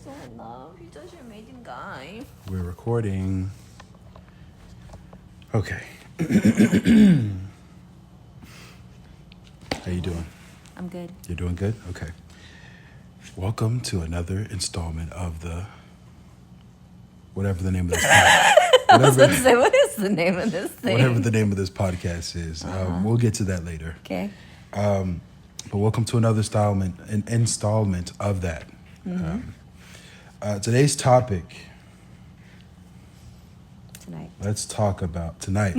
so in love. He's such an amazing guy. We're recording. Okay. How you doing? I'm good. You're doing good? Okay. Welcome to another installment of the... whatever the name of this podcast. I was about to say, what is the name of this thing? Whatever the name of this podcast is. We'll get to that later. Okay. But welcome to another an installment of that. Today's topic. Tonight. Let's talk about tonight.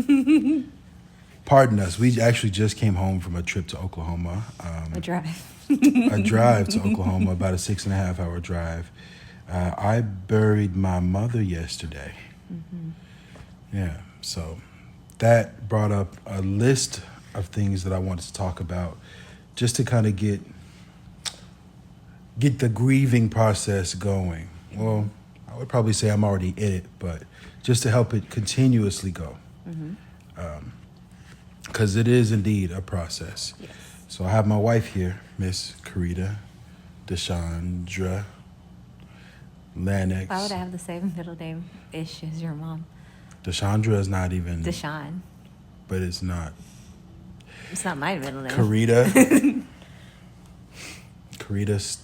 Pardon us. We actually just came home from a trip to Oklahoma. A drive. A drive to Oklahoma, about a 6.5 hour drive. I buried my mother yesterday. Mm-hmm. Yeah, so that brought up a list of things that I wanted to talk about, just to kind of get the grieving process going. Well, I would probably say I'm already in it, but just to help it continuously go. Because it is indeed a process. Yes. So I have my wife here, Miss Karita Deshandra Lennox. Why would I have the same middle name-ish as your mom? Deshandra is not even... Deshawn. But it's not. It's not my middle name. Karita. Grace.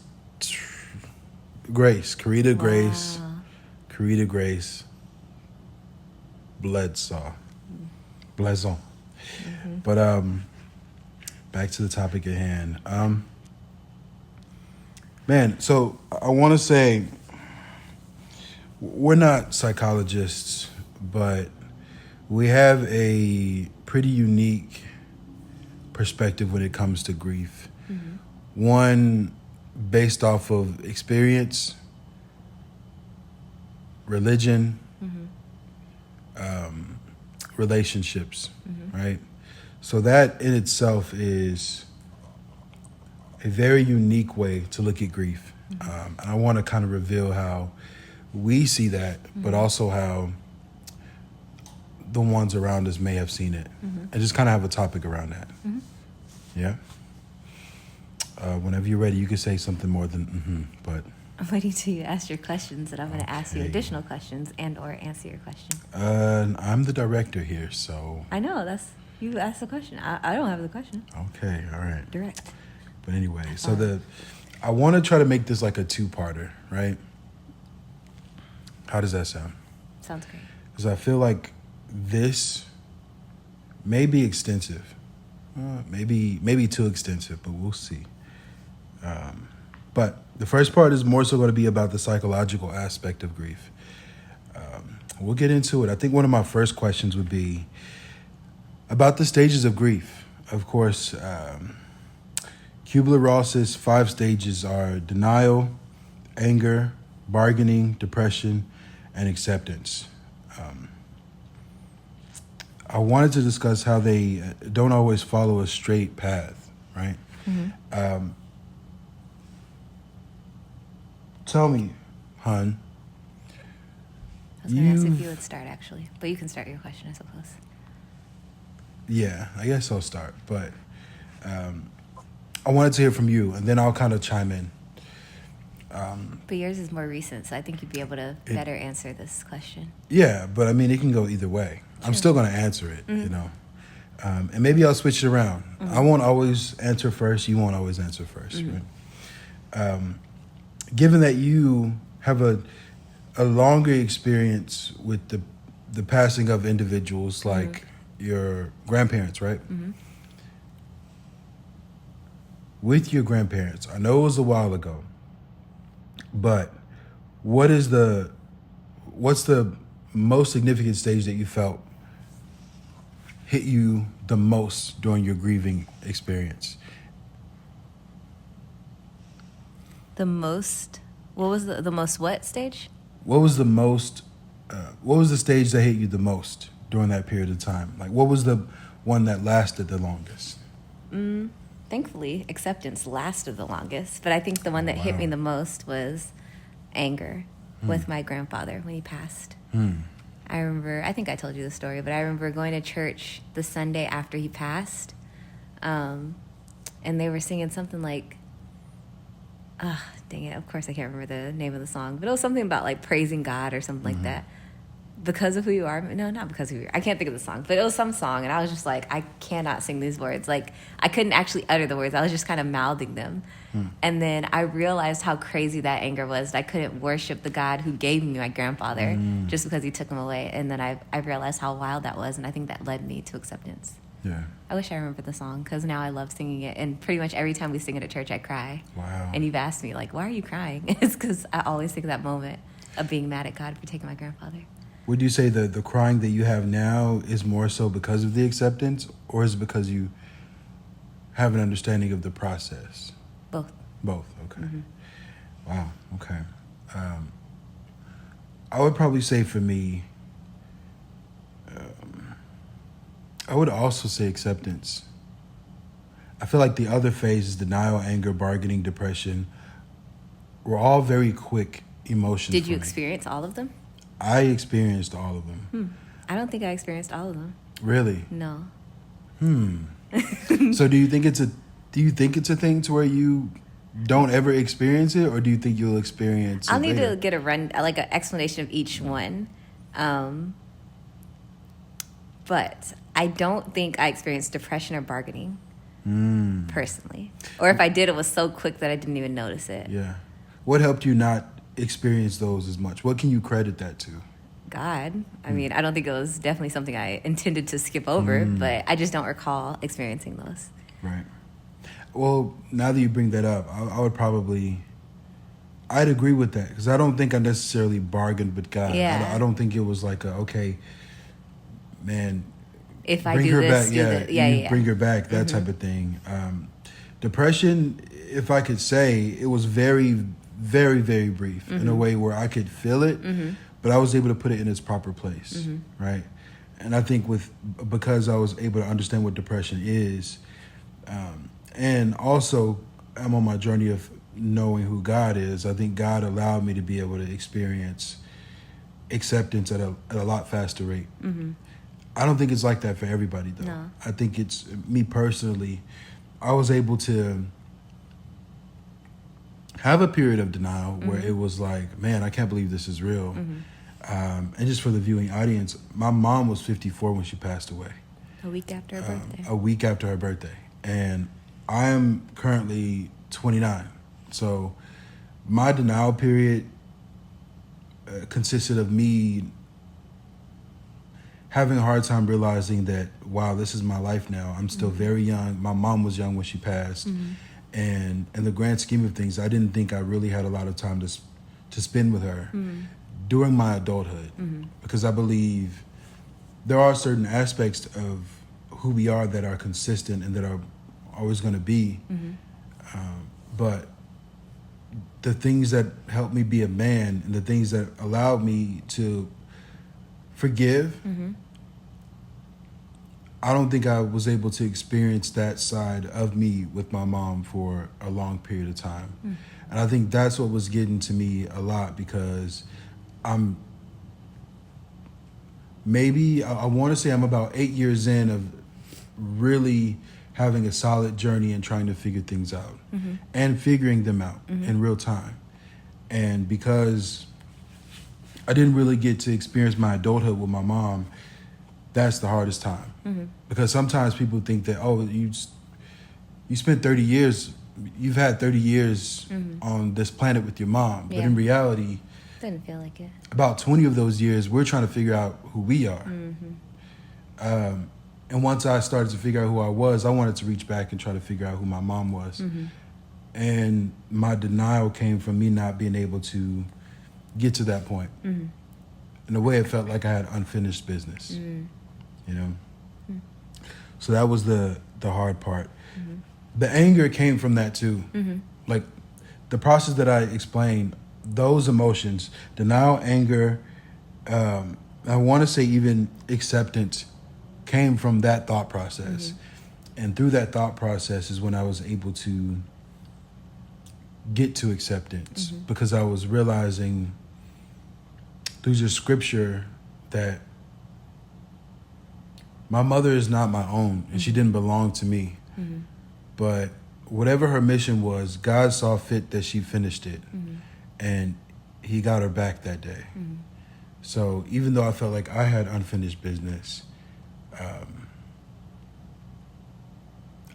Karita Grace. Wow. Karita Grace. Blaison. Mm-hmm. But back to the topic at hand. Man, so I want to say we're not psychologists, but we have a pretty unique perspective when it comes to grief. Mm-hmm. One based off of experience, religion, relationships, right? So that in itself is a very unique way to look at grief. And I want to kind of reveal how we see that, but also how the ones around us may have seen it. And just kind of have a topic around that. Yeah? Whenever you're ready, you can say something more than but... I'm waiting till you ask your questions, and I'm going to ask you additional questions and or answer your question. I'm the director here, so... I know, you asked the question. I don't have the question. Okay, all right. Direct. But anyway, so I want to try to make this like a two-parter, right? How does that sound? Sounds great. Because I feel like this may be extensive. Maybe too extensive, but we'll see. But the first part is more so going to be about the psychological aspect of grief. We'll get into it. I think one of my first questions would be about the stages of grief. Of course, Kübler-Ross's 5 stages are denial, anger, bargaining, depression, and acceptance. I wanted to discuss how they don't always follow a straight path, right? Mm-hmm. Tell me, hun. I was going to ask if you would start, actually. But you can start your question, I suppose. Yeah, I guess I'll start. But I wanted to hear from you, and then I'll kind of chime in. But yours is more recent, so I think you'd be able to better answer this question. Yeah, but I mean, it can go either way. Sure. I'm still going to answer it, you know. And maybe I'll switch it around. I won't always answer first. You won't always answer first. Right? Given that you have a longer experience with the passing of individuals like your grandparents, right? With your grandparents, I know it was a while ago, but what's the most significant stage that you felt hit you the most during your grieving experience? The most, what was the most what stage? What was the stage that hit you the most during that period of time? Like, what was the one that lasted the longest? Thankfully, acceptance lasted the longest, but I think the one that hit me the most was anger with my grandfather when he passed. I remember, I think I told you the story, but I remember going to church the Sunday after he passed, and they were singing something like, dang it, of course I can't remember the name of the song, but it was something about like praising God or something like that. Because of who you are. No, not because of who you are. I can't think of the song, but it was some song, and I was just like, I cannot sing these words. Like, I couldn't actually utter the words. I was just kind of mouthing them. And then I realized how crazy that anger was. That I couldn't worship the God who gave me my grandfather just because he took him away. And then I realized how wild that was, and I think that led me to acceptance. Yeah. I wish I remembered the song, because now I love singing it. And pretty much every time we sing it at church, I cry. Wow. And you've asked me, like, why are you crying? It's because I always think of that moment of being mad at God for taking my grandfather. Would you say the crying that you have now is more so because of the acceptance, or is it because you have an understanding of the process? Both. Both, okay. Wow, okay. I would probably say for me, I would also say acceptance. I feel like the other phases, denial, anger, bargaining, depression, were all very quick emotions. Did you for me. experience all of them? I experienced all of them. I don't think I experienced all of them. Really? No. So do you think it's a thing to where you don't ever experience it, or do you think you'll experience it I'll need later? to get like an explanation of each one. But I don't think I experienced depression or bargaining personally. Or if I did, it was so quick that I didn't even notice it. Yeah. What helped you not experience those as much? What can you credit that to? God. I mean, I don't think it was definitely something I intended to skip over, but I just don't recall experiencing those. Right. Well, now that you bring that up, I'd agree with that, because I don't think I necessarily bargained with God. Yeah. I don't think it was like, okay, man, If I bring do her this, back. do Yeah, this. Yeah, you yeah. bring her back, that type of thing. Depression, if I could say, it was very, very, very brief in a way where I could feel it, but I was able to put it in its proper place, right? And I think because I was able to understand what depression is, and also I'm on my journey of knowing who God is, I think God allowed me to be able to experience acceptance at a lot faster rate. I don't think it's like that for everybody, though. No. I think it's, me personally, I was able to have a period of denial where it was like, man, I can't believe this is real. And just for the viewing audience, my mom was 54 when she passed away. A week after her birthday. A week after her birthday. And I'm currently 29. So my denial period consisted of me having a hard time realizing that, wow, this is my life now. I'm still very young. My mom was young when she passed. And in the grand scheme of things, I didn't think I really had a lot of time to spend with her during my adulthood. Because I believe there are certain aspects of who we are that are consistent and that are always going to be. But the things that helped me be a man and the things that allowed me to forgive, I don't think I was able to experience that side of me with my mom for a long period of time. And I think that's what was getting to me a lot, because I want to say I'm about 8 years in of really having a solid journey and trying to figure things out and figuring them out in real time. And because I didn't really get to experience my adulthood with my mom, that's the hardest time. Because sometimes people think that, oh, you spent 30 years, you've had 30 years on this planet with your mom. But in reality, Didn't feel like it. about 20 of those years, we're trying to figure out who we are. And once I started to figure out who I was, I wanted to reach back and try to figure out who my mom was. And my denial came from me not being able to get to that point. In a way, it felt like I had unfinished business, you know? So that was the hard part. The anger came from that too. Like the process that I explained, those emotions, denial, anger, I want to say even acceptance, came from that thought process. And through that thought process is when I was able to get to acceptance, because I was realizing through your scripture that my mother is not my own and she didn't belong to me. But whatever her mission was, God saw fit that she finished it, and He got her back that day. So even though I felt like I had unfinished business,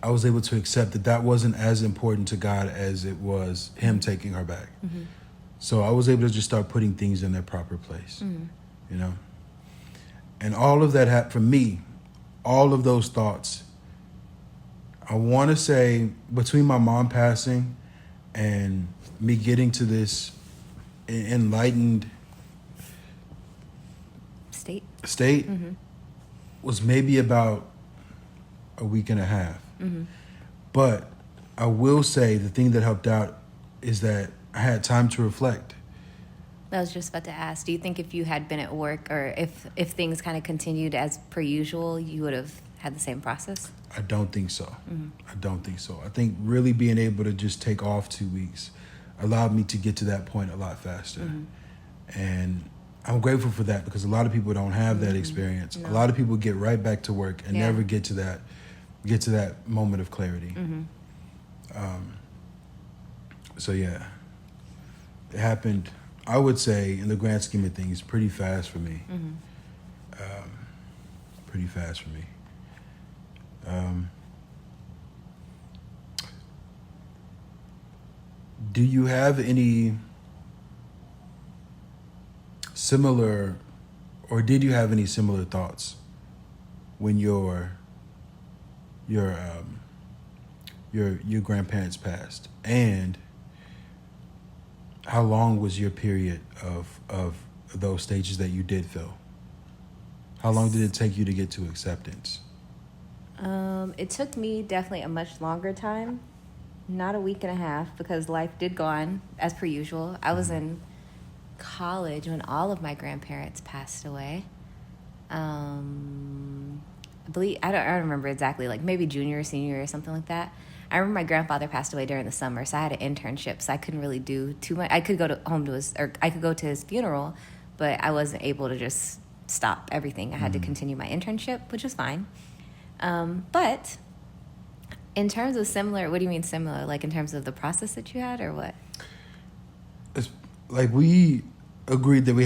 I was able to accept that that wasn't as important to God as it was Him taking her back. So I was able to just start putting things in their proper place, you know? And all of that for me, all of those thoughts, I want to say between my mom passing and me getting to this enlightened state was maybe about a week and a half. But I will say the thing that helped out is that I had time to reflect. I was just about to ask, do you think if you had been at work or if things kind of continued as per usual, you would have had the same process? I don't think so. I don't think so. I think really being able to just take off 2 weeks allowed me to get to that point a lot faster. And I'm grateful for that because a lot of people don't have that experience. No. A lot of people get right back to work and never get to that moment of clarity. So yeah, it happened, I would say, in the grand scheme of things, pretty fast for me. Pretty fast for me. Do you have any similar, or did you have any similar thoughts when your grandparents passed? And how long was your period of those stages that you did feel? How long did it take you to get to acceptance? It took me definitely a much longer time, not a week and a half, because life did go on as per usual. I was in college when all of my grandparents passed away. I believe, I don't remember exactly, like maybe junior or senior or something like that. I remember my grandfather passed away during the summer, so I had an internship, so I couldn't really do too much. I could go I could go to his funeral, but I wasn't able to just stop everything. I had to continue my internship, which was fine. But in terms of similar, what do you mean similar? Like in terms of the process that you had, or what? It's like we agreed that we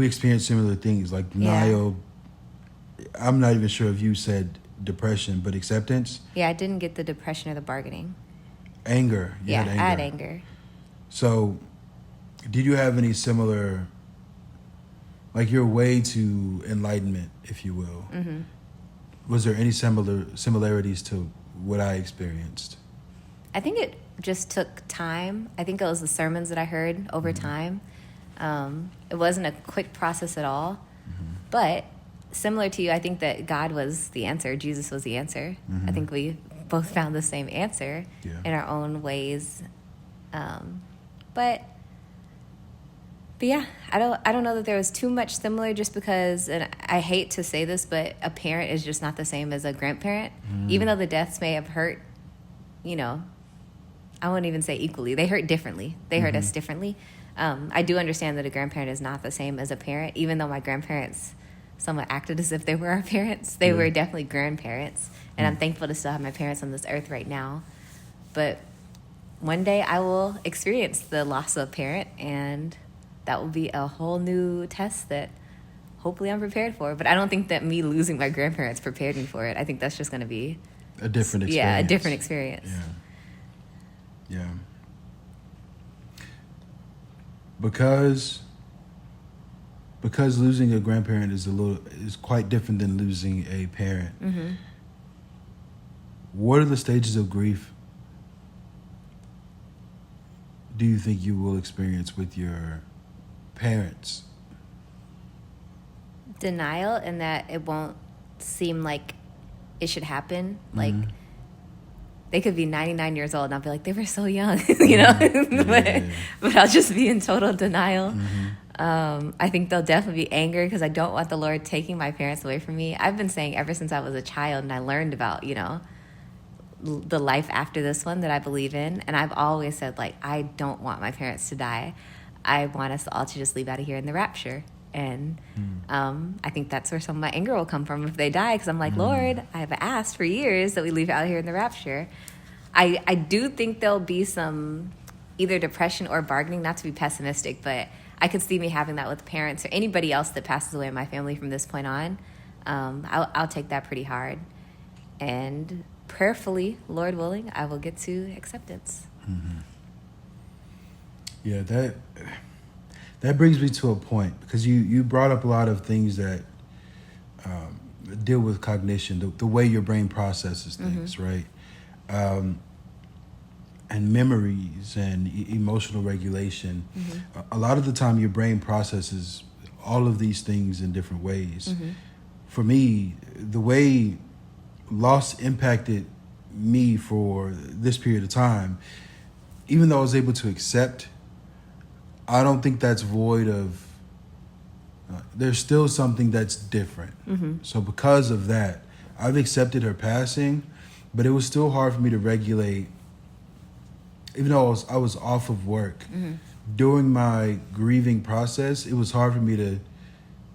experienced similar things, like denial. I'm not even sure if you said depression, but acceptance. Yeah, I didn't get the depression or the bargaining. Anger. You had anger. I had anger. So, did you have any similar, like your way to enlightenment, if you will? Was there any similarities to what I experienced? I think it just took time. I think it was the sermons that I heard over time. It wasn't a quick process at all. But similar to you, I think that God was the answer. Jesus was the answer. I think we both found the same answer in our own ways. But yeah, I don't know that there was too much similar, just because, and I hate to say this, but a parent is just not the same as a grandparent. Even though the deaths may have hurt, I wouldn't even say equally. They hurt differently. They hurt us differently. I do understand that a grandparent is not the same as a parent, even though my grandparents somewhat acted as if they were our parents. They were definitely grandparents, and I'm thankful to still have my parents on this earth right now. But one day I will experience the loss of a parent, and that will be a whole new test that hopefully I'm prepared for. But I don't think that me losing my grandparents prepared me for it. I think that's just going to be a different experience. Yeah, a different experience. Yeah. Because losing a grandparent is quite different than losing a parent. What are the stages of grief do you think you will experience with your parents? Denial, in that it won't seem like it should happen. Like, they could be 99 years old and I'll be like, they were so young, but I'll just be in total denial. I think there'll definitely be anger, because I don't want the Lord taking my parents away from me. I've been saying ever since I was a child and I learned about, the life after this one that I believe in. And I've always said, like, I don't want my parents to die. I want us all to just leave out of here in the rapture. And I think that's where some of my anger will come from if they die, because I'm like, Lord, I have asked for years that we leave out here in the rapture. I do think there'll be some either depression or bargaining, not to be pessimistic, but I could see me having that with parents or anybody else that passes away in my family from this point on. I'll take that pretty hard. And prayerfully, Lord willing, I will get to acceptance. Mm-hmm. Yeah, that brings me to a point, because you brought up a lot of things that deal with cognition, the way your brain processes things, right? And memories and emotional regulation. A lot of the time your brain processes all of these things in different ways. For me, the way loss impacted me for this period of time, even though I was able to accept, I don't think that's void of, there's still something that's different. So because of that, I've accepted her passing, but it was still hard for me to regulate. Even though I was off of work, during my grieving process, it was hard for me to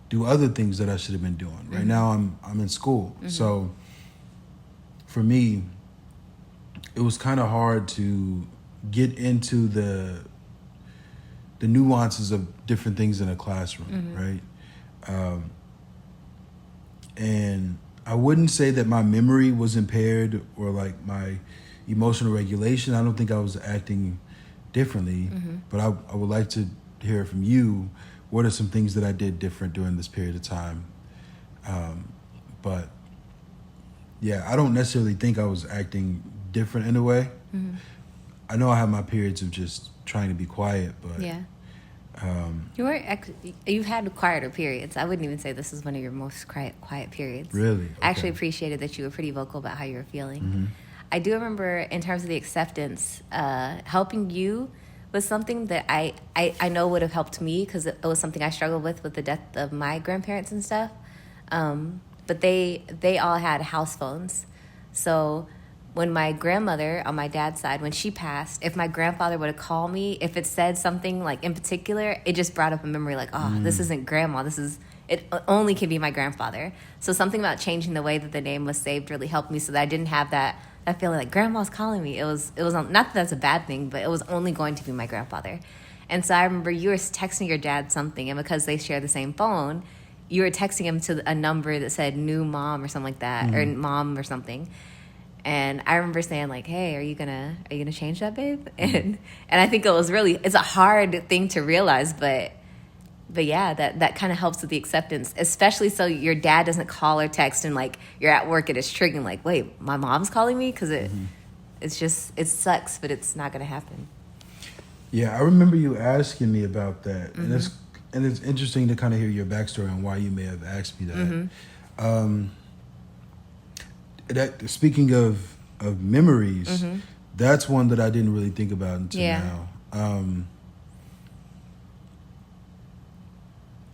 do other things that I should have been doing. Right now, I'm in school. So for me, it was kind of hard to get into the nuances of different things in a classroom, right? And I wouldn't say that my memory was impaired or like my emotional regulation. I don't think I was acting differently, but I would like to hear from you. What are some things that I did different during this period of time? But yeah, I don't necessarily think I was acting different in a way. I know I have my periods of just trying to be quiet, but yeah. You've had quieter periods. I wouldn't even say this is one of your most quiet periods. Really? Okay. I actually appreciated that you were pretty vocal about how you were feeling. I do remember, in terms of the acceptance, helping you was something that I know would have helped me, because it was something I struggled with the death of my grandparents and stuff. But they all had house phones. So when my grandmother on my dad's side, when she passed, if my grandfather would have called me, if it said something like in particular, it just brought up a memory like, this isn't grandma, it only can be my grandfather. So something about changing the way that the name was saved really helped me, so that I didn't have that feeling like grandma's calling me. It was not that that's a bad thing, but it was only going to be my grandfather. And so I remember you were texting your dad something, and because they share the same phone, you were texting him to a number that said new mom or something like that, or mom or something. And I remember saying like, "Hey, are you gonna change that, babe?" And I think it's a hard thing to realize, but yeah, that kind of helps with the acceptance, especially so your dad doesn't call or text and like you're at work and it's triggering like, wait, my mom's calling me, because it sucks, but it's not gonna happen. Yeah, I remember you asking me about that, and it's interesting to kind of hear your backstory on why you may have asked me that. That speaking of memories, that's one that I didn't really think about until now.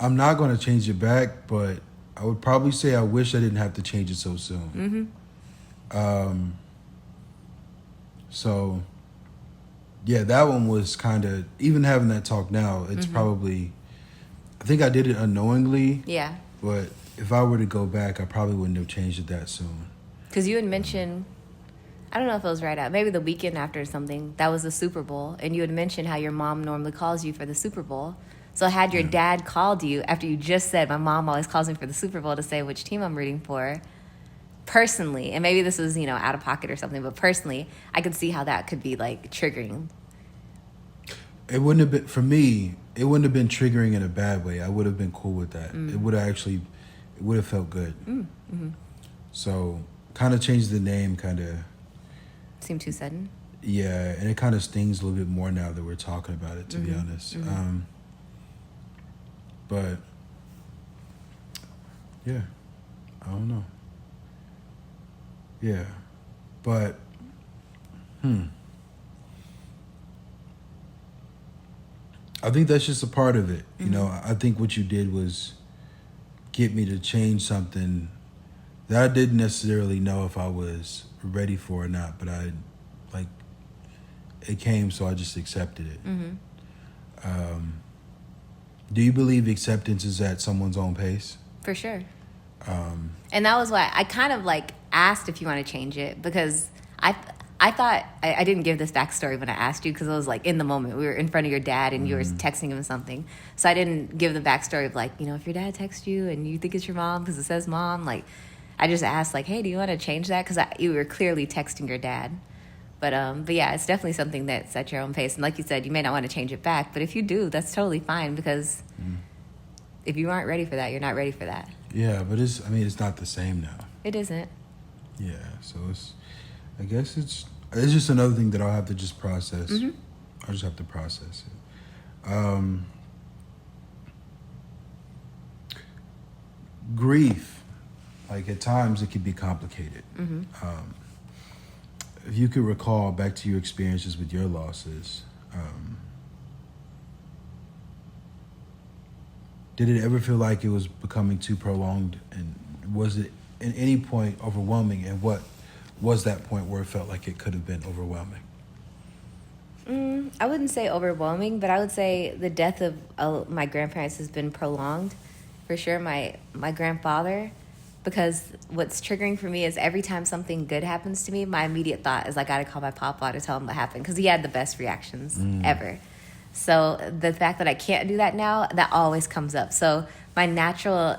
I'm not going to change it back, but I would probably say I wish I didn't have to change it so soon. So, yeah, that one was kind of, even having that talk now, it's probably, I think I did it unknowingly. Yeah. But if I were to go back, I probably wouldn't have changed it that soon. Because you had mentioned, I don't know if it was right out, maybe the weekend after or something, that was the Super Bowl, and you had mentioned how your mom normally calls you for the Super Bowl. So had your dad called you after you just said, my mom always calls me for the Super Bowl to say which team I'm rooting for, personally, and maybe this was, out of pocket or something, but personally, I could see how that could be, like, triggering. It wouldn't have been, for me, it wouldn't have been triggering in a bad way. I would have been cool with that. It would have felt good. So, kind of changed the name, kind of. Seemed too sudden? Yeah, and it kind of stings a little bit more now that we're talking about it, to be honest. But, yeah, I don't know. Yeah, but, I think that's just a part of it. I think what you did was get me to change something that I didn't necessarily know if I was ready for or not, but it came, so I just accepted it. Do you believe acceptance is at someone's own pace? For sure. And that was why I kind of asked if you want to change it, because I I thought I didn't give this backstory when I asked you because I was like in the moment. We were in front of your dad and you were texting him something. So I didn't give the backstory of like, if your dad texts you and you think it's your mom because it says mom, like I just asked like, hey, do you want to change that? Because you were clearly texting your dad. But yeah, it's definitely something that's at your own pace. And like you said, you may not want to change it back. But if you do, that's totally fine because if you aren't ready for that, you're not ready for that. Yeah, but it's not the same now. It isn't. Yeah, so I guess it's just another thing that I'll have to just process. I'll just have to process it. Grief, like at times it can be complicated. If you could recall back to your experiences with your losses, did it ever feel like it was becoming too prolonged? And was it at any point overwhelming? And what was that point where it felt like it could have been overwhelming? I wouldn't say overwhelming, but I would say the death of my grandparents has been prolonged. For sure, my grandfather, because what's triggering for me is every time something good happens to me, my immediate thought is I got to call my papa to tell him what happened because he had the best reactions ever. So the fact that I can't do that now, that always comes up. So my natural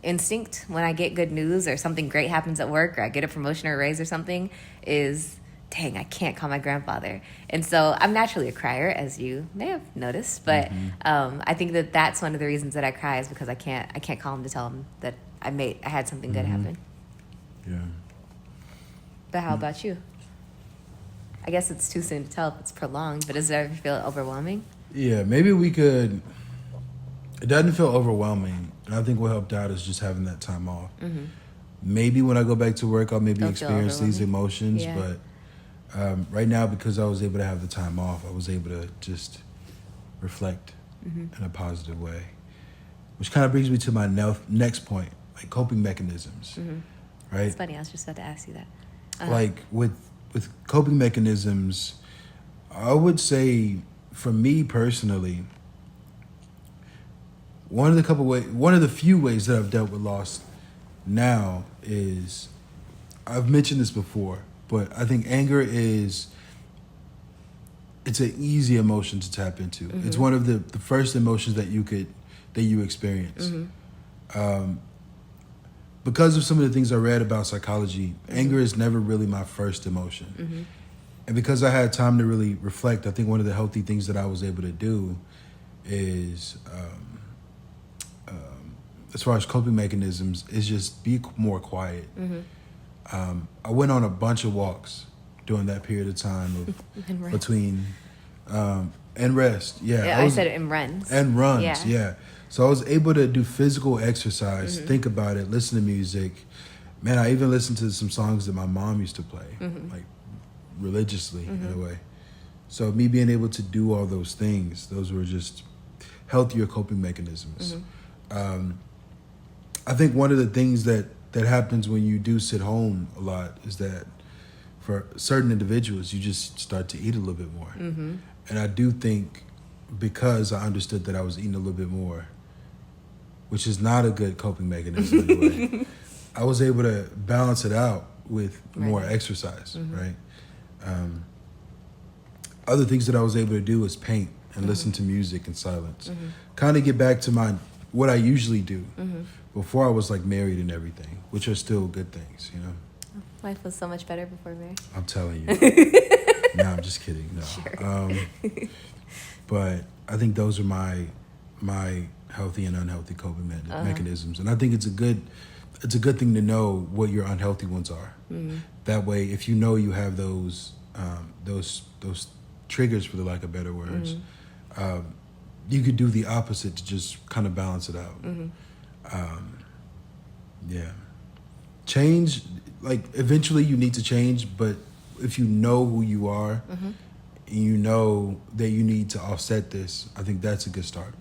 instinct when I get good news or something great happens at work or I get a promotion or a raise or something is, dang, I can't call my grandfather. And so I'm naturally a crier, as you may have noticed. But I think that that's one of the reasons that I cry is because I can't call him to tell him that I had something good happen. Yeah. But how about you? I guess it's too soon to tell if it's prolonged, but does it ever feel overwhelming? Yeah, maybe we could. It doesn't feel overwhelming, and I think what helped out is just having that time off. Maybe when I go back to work, I'll maybe experience these emotions, but right now, because I was able to have the time off, I was able to just reflect in a positive way, which kind of brings me to my next point, like coping mechanisms, right? It's funny, I was just about to ask you that. Like with coping mechanisms, I would say for me personally, one of the few ways that I've dealt with loss now is, I've mentioned this before, but I think anger it's an easy emotion to tap into. It's one of the first emotions that you experience. Because of some of the things I read about psychology, anger is never really my first emotion. And because I had time to really reflect, I think one of the healthy things that I was able to do is, as far as coping mechanisms, is just be more quiet. I went on a bunch of walks during that period of time of between and rest. Yeah, I said it in runs. And runs, yeah. So I was able to do physical exercise, think about it, listen to music. Man, I even listened to some songs that my mom used to play, like religiously in a way. So me being able to do all those things, those were just healthier coping mechanisms. I think one of the things that happens when you do sit home a lot is that for certain individuals, you just start to eat a little bit more. And I do think because I understood that I was eating a little bit more, which is not a good coping mechanism anyway, I was able to balance it out with more exercise, right? Other things that I was able to do was paint and listen to music in silence. Kind of get back to what I usually do before I was like married and everything, which are still good things, you know? Life was so much better before marriage. I'm telling you. No, I'm just kidding. No. Sure. But I think those are my healthy and unhealthy coping mechanisms, and I think it's a good thing to know what your unhealthy ones are. That way, if you know you have those triggers, for the lack of better words, you could do the opposite to just kind of balance it out. Change, like eventually you need to change, but if you know who you are. And you know that you need to offset this, I think that's a good start.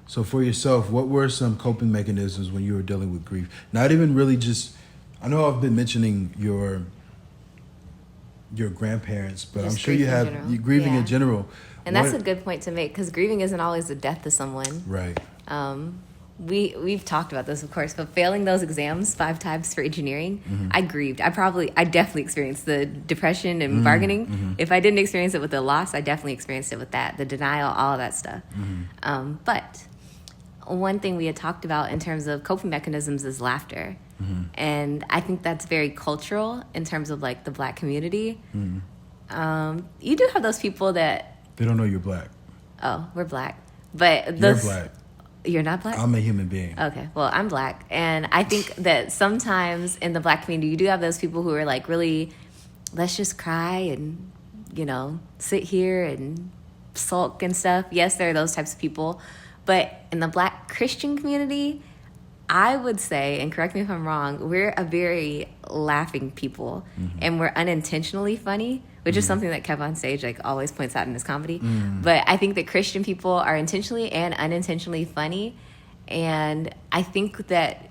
So for yourself, what were some coping mechanisms when you were dealing with grief? Not even really just, I know I've been mentioning your grandparents, but just I'm sure you have grieving in general. And that's a good point to make, because grieving isn't always the death of someone. Right. we've talked about this, of course, but failing those exams 5 times for engineering, Mm-hmm. I grieved. I definitely experienced the depression and bargaining. Mm-hmm. If I didn't experience it with the loss, I definitely experienced it with that, the denial, all of that stuff. Mm-hmm. But one thing we had talked about in terms of coping mechanisms is laughter. Mm-hmm. And I think that's very cultural in terms of like the Black community. You do have those people that, They don't know you're Black. oh, we're Black. But You're those, Black. You're not Black? I'm a human being. Okay, well, I'm Black. And I think that sometimes in the Black community, you do have those people who are like, really, let's just cry and, you know, sit here and sulk and stuff. Yes, there are those types of people. But in the Black Christian community, I would say, and correct me if I'm wrong, we're a very laughing people. And we're unintentionally funny, which is something that Kev on stage like always points out in his comedy. But I think that Christian people are intentionally and unintentionally funny. And I think that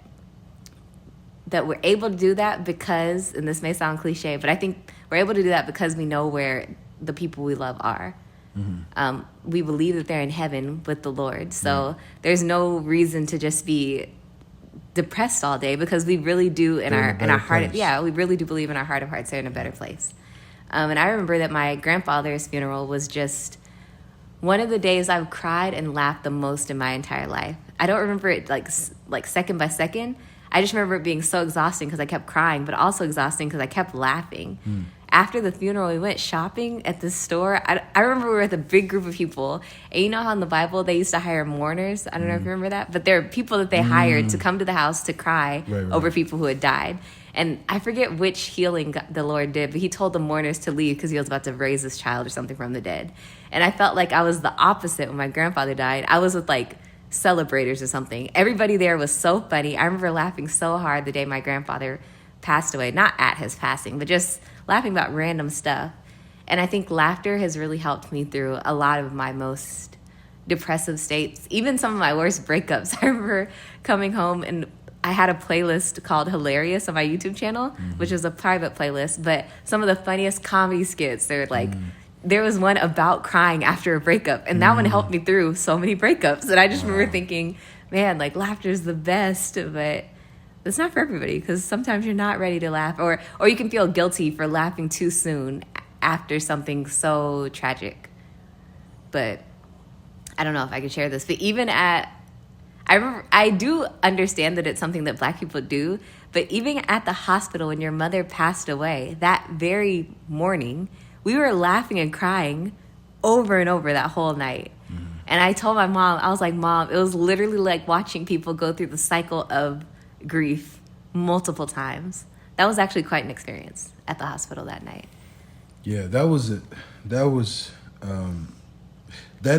we're able to do that because, and this may sound cliche, but I think we're able to do that because we know where the people we love are. We believe that they're in heaven with the Lord. So there's no reason to just be depressed all day, because we really do in our heart. We really do believe in our heart of hearts they're in a better place. And I remember that my grandfather's funeral was just one of the days I've cried and laughed the most in my entire life. I don't remember it like second by second. I just remember it being so exhausting because I kept crying, but also exhausting because I kept laughing. After the funeral, we went shopping at this store. I remember we were with a big group of people. And you know how in the Bible they used to hire mourners? I don't know if you remember that. But there are people that they hired to come to the house to cry over people who had died. And I forget which healing the Lord did, but he told the mourners to leave because he was about to raise his child or something from the dead. And I felt like I was the opposite when my grandfather died. I was with like celebrators or something. Everybody there was so funny. I remember laughing so hard the day my grandfather passed away. Not at his passing, but just laughing about random stuff. And I think laughter has really helped me through a lot of my most depressive states, even some of my worst breakups. I remember coming home and I had a playlist called Hilarious on my YouTube channel, which is a private playlist, but some of the funniest comedy skits, they're like, there was one about crying after a breakup, and that one helped me through so many breakups. And I just remember thinking, man, like laughter is the best, but it's not for everybody, because sometimes you're not ready to laugh, or you can feel guilty for laughing too soon after something so tragic. But I don't know if I can share this, but even I do understand that it's something that Black people do, but even at the hospital when your mother passed away, that very morning, we were laughing and crying over and over that whole night. And I told my mom, I was like, Mom, it was literally like watching people go through the cycle of grief multiple times. That was actually quite an experience at the hospital that night. Yeah, that was it. That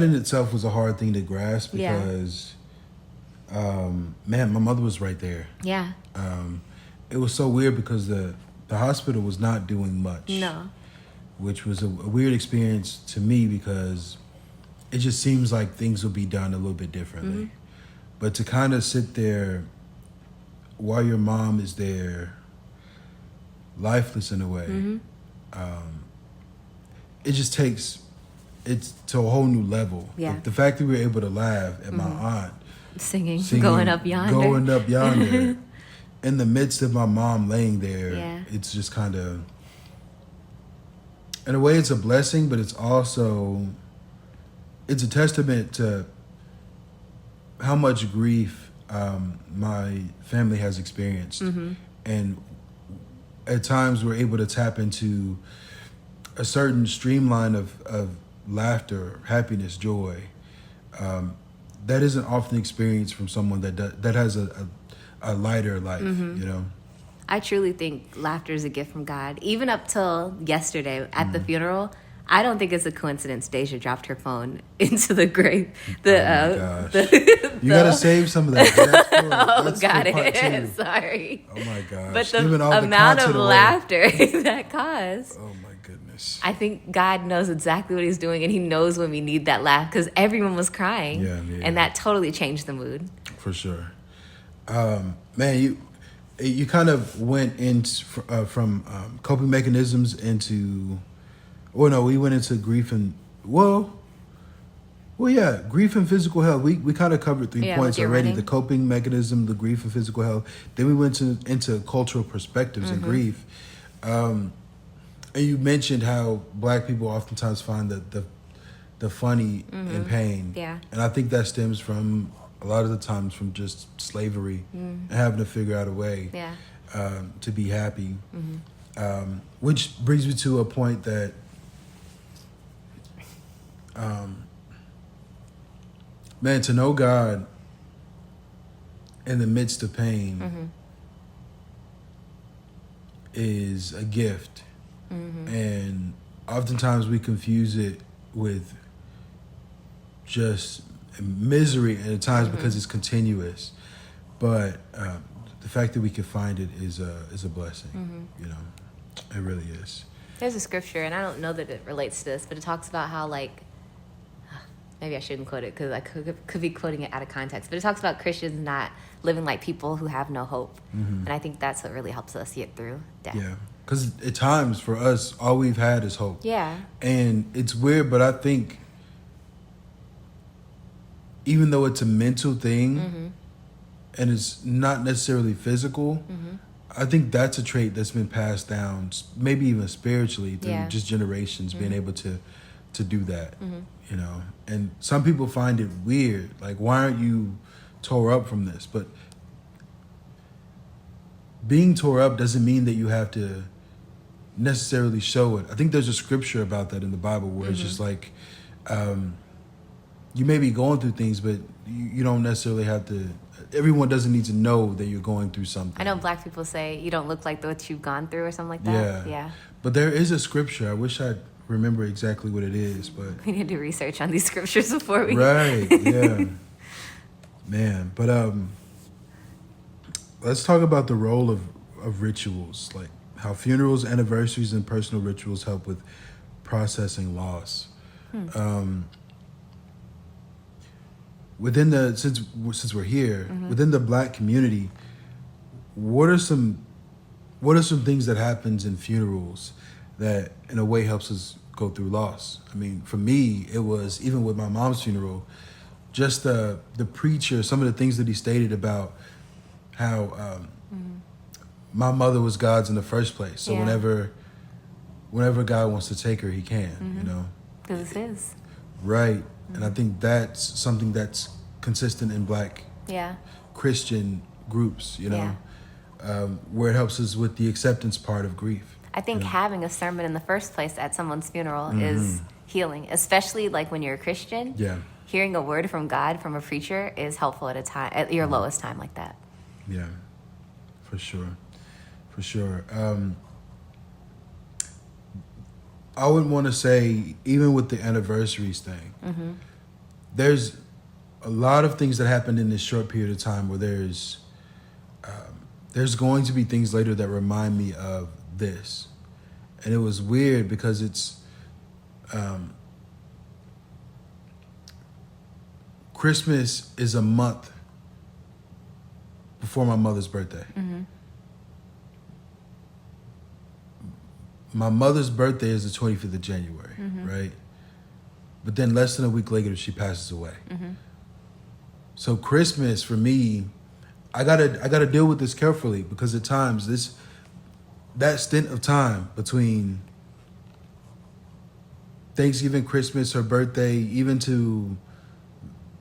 in itself was a hard thing to grasp because, man, my mother was right there. Yeah. It was so weird because the hospital was not doing much. No. Which was a weird experience to me because it just seems like things will be done a little bit differently. But to kind of sit there while your mom is there, lifeless in a way, it just takes it to a whole new level. Yeah. The fact that we were able to laugh at my aunt Singing Going Up Yonder. Going Up Yonder. In the midst of my mom laying there, Yeah. it's just kind of, in a way, it's a blessing, but it's also, it's a testament to how much grief my family has experienced. And at times we're able to tap into a certain streamline of laughter, happiness, joy, that isn't often experienced from someone that has a lighter life, you know? I truly think laughter is a gift from God. Even up till yesterday at the funeral, I don't think it's a coincidence Deja dropped her phone into the grave. You gotta save some of that. That's got for part it. 2. Sorry. Oh my gosh. But Giving all the amount of content away. laughter that caused. Oh my goodness. I think God knows exactly what he's doing, and he knows when we need that laugh, because everyone was crying. Yeah. And that totally changed the mood. For sure. Man, you kind of went from coping mechanisms into, we went into grief and, Well, yeah, grief and physical health. We kind of covered 3 Yeah, points with your already: running. the coping mechanism, the grief and physical health. Then we went into cultural perspectives and grief. And you mentioned how Black people oftentimes find the funny in pain. Yeah. And I think that stems from a lot of the times from just slavery and having to figure out a way Yeah. to be happy. Which brings me to a point that man, to know God in the midst of pain is a gift. And oftentimes we confuse it with just misery at times because it's continuous. But the fact that we can find it is a blessing. You know, it really is. There's a scripture, and I don't know that it relates to this, but it talks about how, like, maybe I shouldn't quote it because I could be quoting it out of context, but it talks about Christians not living like people who have no hope. And I think that's what really helps us get through death. Yeah. Because at times for us, all we've had is hope. Yeah. And it's weird, but I think even though it's a mental thing and it's not necessarily physical, I think that's a trait that's been passed down, maybe even spiritually through just generations, being able to do that, you know. And some people find it weird, like, why aren't you tore up from this? But being tore up doesn't mean that you have to necessarily show it. I think there's a scripture about that in the Bible where it's just like, you may be going through things, but you don't necessarily have to. Everyone doesn't need to know that you're going through something. I know Black people say you don't look like what you've gone through or something like that. Yeah. But there is a scripture. I wish I'd remember exactly what it is, but We need to do research on these scriptures before we... right, yeah. Man, but let's talk about the role of rituals, like how funerals, anniversaries, and personal rituals help with processing loss. Within the since we're here, within the Black community, what are some things that happens in funerals that in a way helps us go through loss? I mean, for me, it was, even with my mom's funeral, just the preacher, some of the things that he stated about how my mother was God's in the first place. So whenever God wants to take her, he can, you know. Because it's his. Right. And I think that's something that's consistent in Black Christian groups, you know, where it helps us with the acceptance part of grief. I think having a sermon in the first place at someone's funeral is healing, especially like when you're a Christian. Yeah. Hearing a word from God from a preacher is helpful at your lowest time like that. Yeah, for sure. For sure. I would want to say, even with the anniversaries thing, there's a lot of things that happened in this short period of time where there's going to be things later that remind me of this. And it was weird because it's Christmas is a month before my mother's birthday. My mother's birthday is the 25th of January, right? But then less than a week later, she passes away. So Christmas for me, I gotta deal with this carefully, because at times that stint of time between Thanksgiving, Christmas, her birthday, even to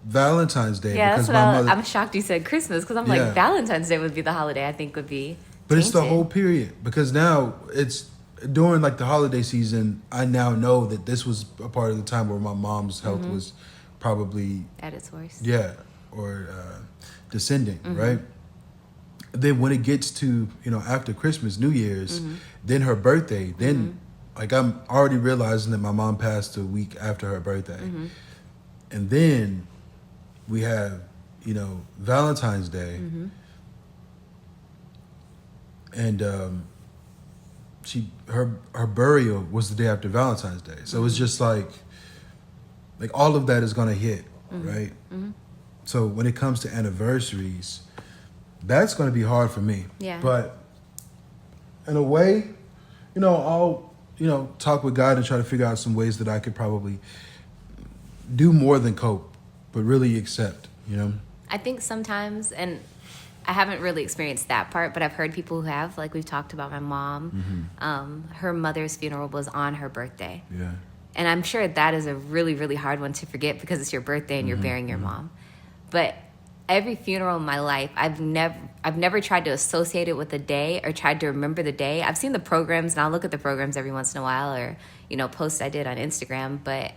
Valentine's Day. Yeah, because that's what I'm shocked you said Christmas, because I'm like, Valentine's Day would be the holiday I think would be But it's the tainted. whole period, because now it's during like the holiday season. I now know that this was a part of the time where my mom's health was probably at its worst. Yeah, or descending, right? Then when it gets to, after Christmas, New Year's, then her birthday, then like I'm already realizing that my mom passed a week after her birthday. And then we have, Valentine's Day. And her burial was the day after Valentine's Day. So it's just like all of that is gonna hit, right? So when it comes to anniversaries, that's gonna be hard for me. Yeah. But in a way, I'll talk with God and try to figure out some ways that I could probably do more than cope, but really accept, you know? I think sometimes, and I haven't really experienced that part, but I've heard people who have, like we've talked about my mom. Her mother's funeral was on her birthday. Yeah. And I'm sure that is a really, really hard one to forget because it's your birthday and you're burying your mom. But every funeral in my life, I've never tried to associate it with a day or tried to remember the day. I've seen the programs, and I'll look at the programs every once in a while, or, you know, posts I did on Instagram, but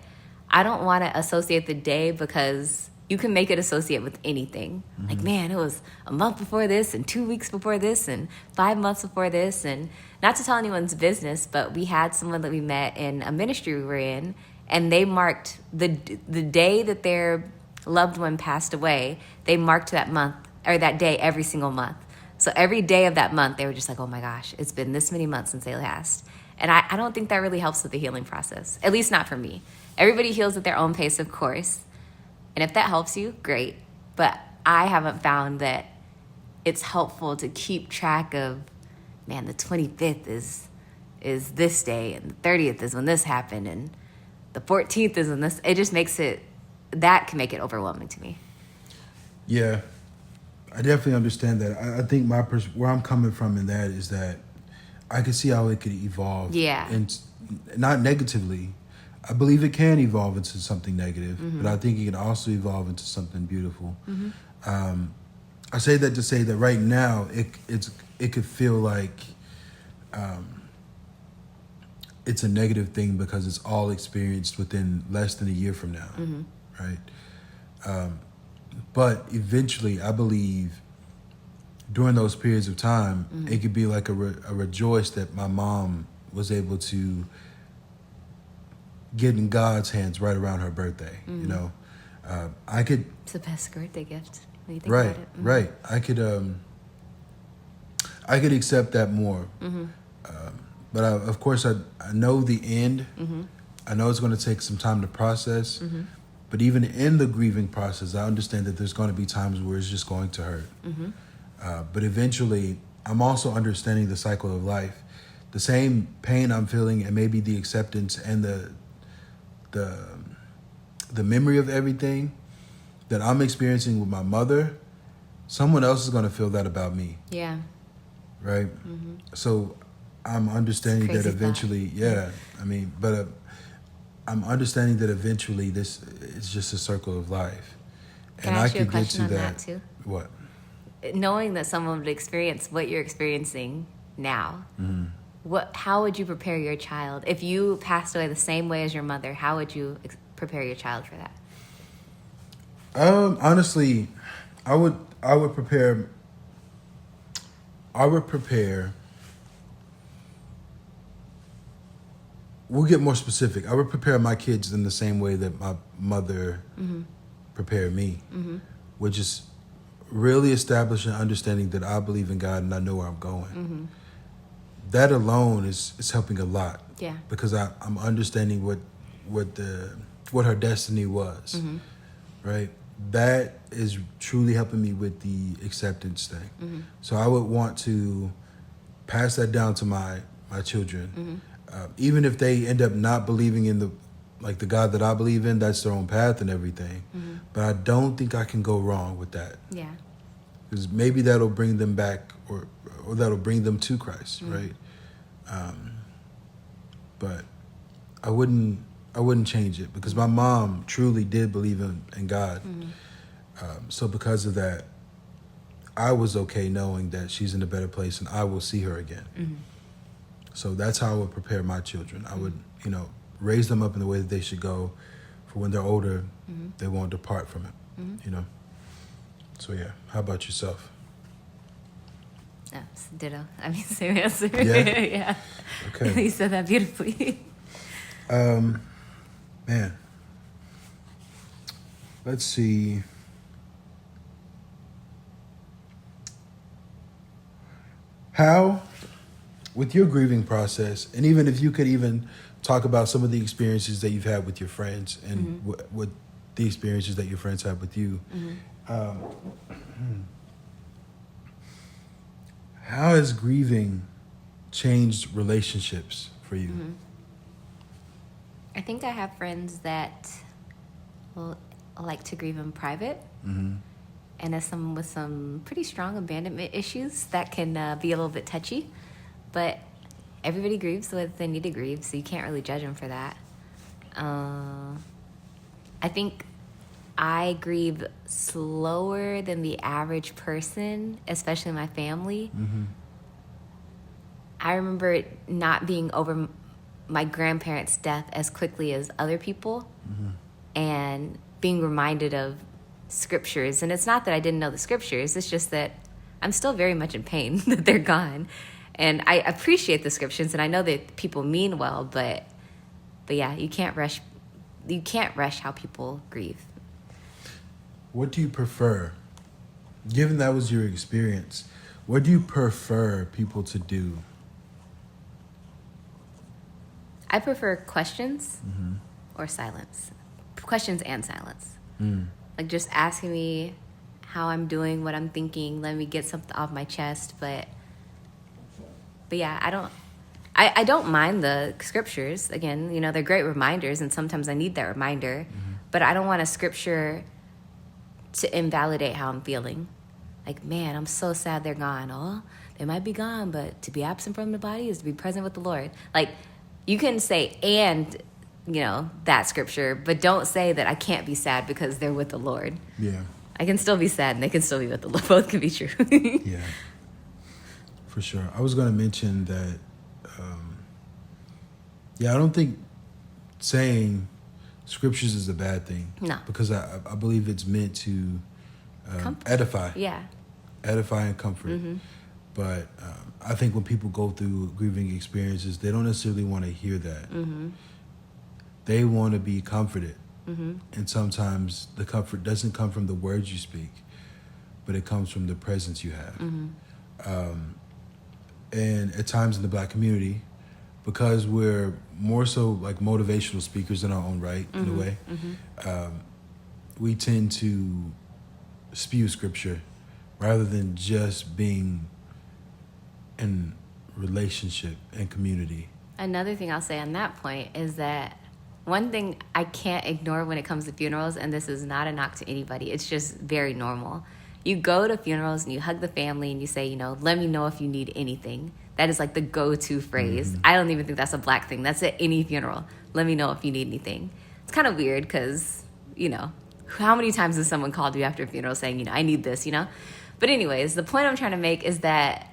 I don't want to associate the day because you can make it associate with anything. Like, man, it was a month before this and 2 weeks before this and 5 months before this. And not to tell anyone's business, but we had someone that we met in a ministry we were in, and they marked the day that their loved one passed away. They marked that month or that day every single month. So every day of that month, they were just like, oh my gosh, it's been this many months since they passed. And I don't think that really helps with the healing process, at least not for me. Everybody heals at their own pace, of course. And if that helps you, great. But I haven't found that it's helpful to keep track of, man, the 25th is this day, and the 30th is when this happened, and the 14th is when this. It just makes it, that can make it overwhelming to me. Yeah, I definitely understand that. I think where I'm coming from in that is that I can see how it could evolve. Yeah. And not negatively. I believe it can evolve into something negative, but I think it can also evolve into something beautiful. I say that to say that right now it could feel like it's a negative thing because it's all experienced within less than a year from now, right? But eventually, I believe during those periods of time, it could be like a rejoice that my mom was able to get in God's hands right around her birthday. You know, I could. It's the best birthday gift when you think Right, about it. right. I could accept that more. But of course, I know the end. I know it's going to take some time to process. But even in the grieving process, I understand that there's going to be times where it's just going to hurt. But eventually, I'm also understanding the cycle of life. The same pain I'm feeling, and maybe the acceptance and the memory of everything that I'm experiencing with my mother, someone else is going to feel that about me. Yeah. Right? So I'm understanding that eventually, I'm understanding that eventually this is just a circle of life. Can I ask you a question on that too? What? Knowing that someone would experience what you're experiencing now, how would you prepare your child? If you passed away the same way as your mother, how would you prepare your child for that? Honestly, I would prepare. We'll get more specific. I would prepare my kids in the same way that my mother prepared me, which is really establishing understanding that I believe in God and I know where I'm going. That alone is helping a lot. Yeah. Because I'm understanding what her destiny was. Right? That is truly helping me with the acceptance thing. So I would want to pass that down to my children. Even if they end up not believing in the God that I believe in, that's their own path and everything. But I don't think I can go wrong with that. Yeah. Because maybe that'll bring them back or that'll bring them to Christ, right? But I wouldn't change it because my mom truly did believe in God. So because of that, I was okay knowing that she's in a better place and I will see her again. So that's how I would prepare my children. I would, raise them up in the way that they should go for when they're older, they won't depart from it, So yeah, how about yourself? Ditto. I mean, same answer. Yeah? Yeah. Okay. You said that beautifully. Man. Let's see. How, with your grieving process, and even if you could even talk about some of the experiences that you've had with your friends and what the experiences that your friends have with you, how has grieving changed relationships for you? I think I have friends that well, I like to grieve in private. Mm-hmm. And as someone with some pretty strong abandonment issues, that can be a little bit touchy. But everybody grieves the way that they need to grieve, so you can't really judge them for that. I think I grieve slower than the average person, especially my family. Mm-hmm. I remember it not being over my grandparents' death as quickly as other people, Mm-hmm. and being reminded of scriptures. And it's not that I didn't know the scriptures, it's just that I'm still very much in pain that they're gone. And I appreciate the scriptures, and I know that people mean well, but yeah, you can't rush how people grieve. What do you prefer? Given that was your experience, what do you prefer people to do? I prefer questions or silence. Questions and silence. Like just asking me how I'm doing, what I'm thinking, let me get something off my chest. But yeah, I don't mind the scriptures. Again, you know, they're great reminders, and sometimes I need that reminder. But I don't want a scripture to invalidate how I'm feeling. Like, man, I'm so sad they're gone. Oh, they might be gone, but to be absent from the body is to be present with the Lord. Like, you can say, and, you know, that scripture, but don't say that I can't be sad because they're with the Lord. Yeah. I can still be sad and they can still be with the Lord. Both can be true. Yeah. For sure. I was going to mention that, I don't think saying scriptures is a bad thing. No. Because I believe it's meant to edify. Yeah. Edify and comfort. But I think when people go through grieving experiences, they don't necessarily want to hear that. They want to be comforted. And sometimes the comfort doesn't come from the words you speak, but it comes from the presence you have. And at times in the Black community, because we're more so like motivational speakers in our own right, in a way, we tend to spew scripture rather than just being in relationship and community. Another thing I'll say on that point is that one thing I can't ignore when it comes to funerals, and this is not a knock to anybody, it's just very normal. You go to funerals and you hug the family and you say, you know, let me know if you need anything. That is like the go-to phrase. I don't even think that's a Black thing. That's at any funeral. Let me know if you need anything. It's kind of weird because, you know, how many times has someone called you after a funeral saying, you know, I need this, you know? But anyways, the point I'm trying to make is that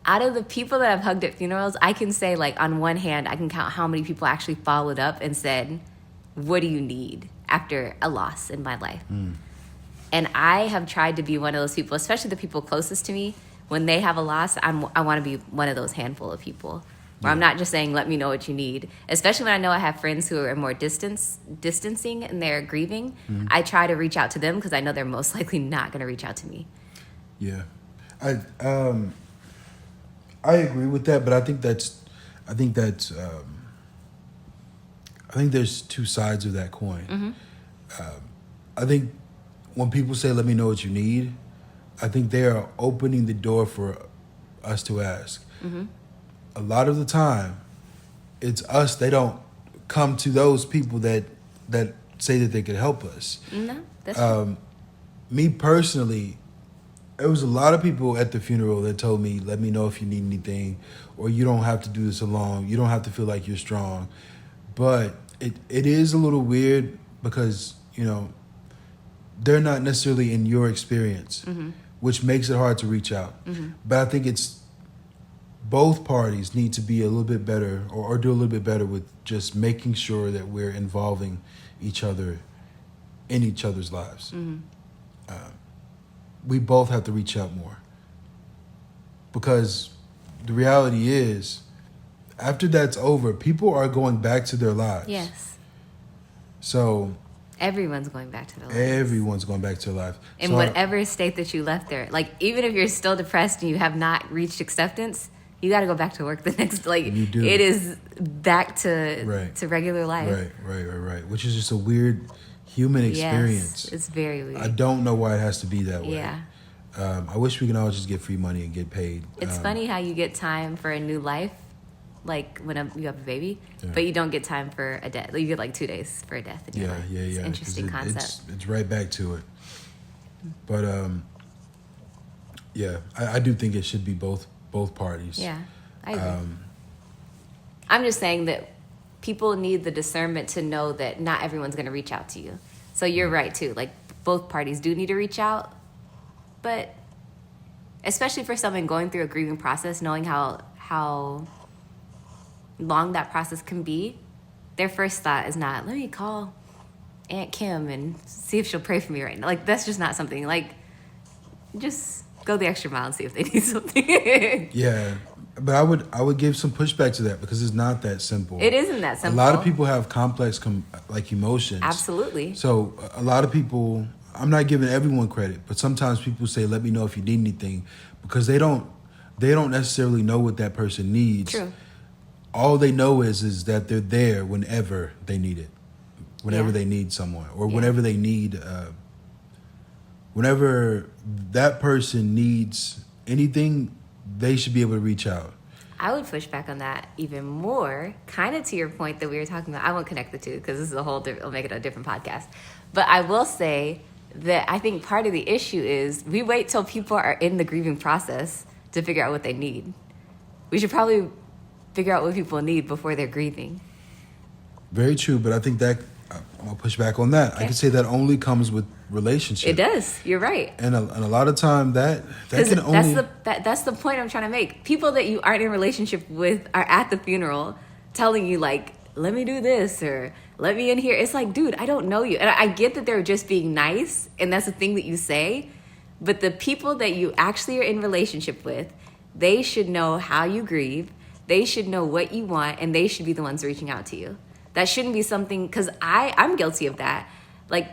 out of the people that I've hugged at funerals, I can say, like, on one hand, I can count how many people actually followed up and said, what do you need after a loss in my life? And I have tried to be one of those people, especially the people closest to me. When they have a loss, I want to be one of those handful of people where I'm not just saying, let me know what you need. Especially when I know I have friends who are more distancing and they're grieving. I try to reach out to them because I know they're most likely not going to reach out to me. Yeah. I agree with that, but I think there's two sides of that coin. I think when people say, let me know what you need, I think they are opening the door for us to ask. A lot of the time, it's us. They don't come to those people that say that they could help us. No, that's true. Me personally, there was a lot of people at the funeral that told me, let me know if you need anything, or you don't have to do this alone. You don't have to feel like you're strong. But it is a little weird because, you know, they're not necessarily in your experience, which makes it hard to reach out. But I think it's both parties need to be a little bit better or do a little bit better with just making sure that we're involving each other in each other's lives. We both have to reach out more because the reality is after that's over, people are going back to their lives. Yes. So everyone's going back to their lives. Everyone's going back to their life. In whatever state that you left there. Like, even if you're still depressed and you have not reached acceptance, you got to go back to work the next, like, you do. It is back to regular life. Right. Which is just a weird human experience. Yes, it's very weird. I don't know why it has to be that way. Yeah. I wish we can all just get free money and get paid. It's funny how you get time for a new life like when you have a baby, Yeah. but you don't get time for a death. You get like 2 days for a death. In your life. Yeah. It's an interesting concept. It's right back to it. But yeah, I do think it should be both parties. Yeah, I agree. I'm just saying that people need the discernment to know that not everyone's going to reach out to you. So you're right too. Like both parties do need to reach out, but especially for someone going through a grieving process, knowing how long that process can be, their first thought is not, let me call Aunt Kim and see if she'll pray for me right now. Like that's just not something. Like just go the extra mile and see if they need something. Yeah, but I would give some pushback to that because it's not that simple. It isn't that simple. A lot of people have complex like emotions. Absolutely. So a lot of people, I'm not giving everyone credit, but sometimes people say, "Let me know if you need anything," because they don't necessarily know what that person needs. True. All they know is that they're there whenever they need it, whenever they need someone, or whenever they need. Whenever that person needs anything, they should be able to reach out. I would push back on that even more, kind of to your point that we were talking about. I won't connect the two because this is I'll make it a different podcast. But I will say that I think part of the issue is we wait till people are in the grieving process to figure out what they need. We should probably figure out what people need before they're grieving. Very true, but I think that I'm gonna push back on that. Okay. I could say that only comes with relationship. It does. You're right. And a lot of time that can only that's the point I'm trying to make. People that you aren't in a relationship with are at the funeral telling you like, let me do this or let me in here. It's like, dude, I don't know you. And I get that they're just being nice and that's the thing that you say, but the people that you actually are in relationship with, they should know how you grieve. They should know what you want and they should be the ones reaching out to you. That shouldn't be something, because I'm guilty of that. Like,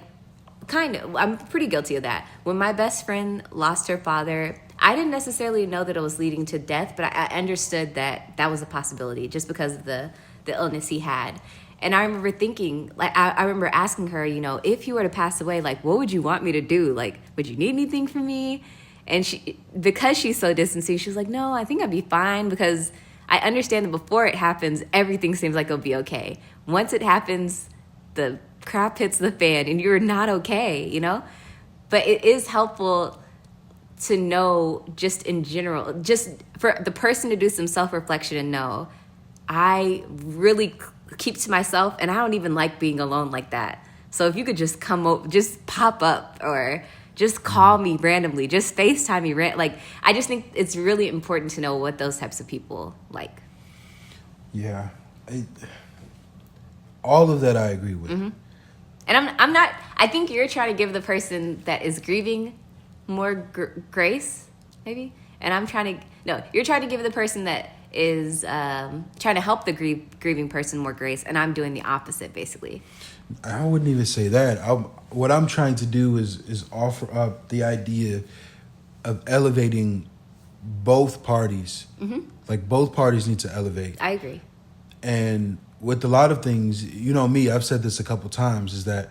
kind of, I'm pretty guilty of that. When my best friend lost her father, I didn't necessarily know that it was leading to death, but I understood that was a possibility just because of the illness he had. And I remember thinking, like, I remember asking her, you know, if you were to pass away, like, what would you want me to do? Like, would you need anything from me? And because she's so distancing, she was like, no, I think I'd be fine because I understand that before it happens, everything seems like it'll be okay. Once it happens, the crap hits the fan and you're not okay, you know? But it is helpful to know just in general, just for the person to do some self-reflection and know, I really keep to myself and I don't even like being alone like that. So if you could just come over, just pop up or just call me randomly, just FaceTime me. Like, I just think it's really important to know what those types of people like. Yeah. All of that I agree with. Mm-hmm. And I'm not, I think you're trying to give the person that is grieving more grace, maybe? And I'm trying to, no, you're trying to give the person that is trying to help the grieving person more grace, and I'm doing the opposite, basically. I wouldn't even say that. What I'm trying to do is offer up the idea of elevating both parties. Mm-hmm. Like, both parties need to elevate. I agree. And with a lot of things, you know me, I've said this a couple times, is that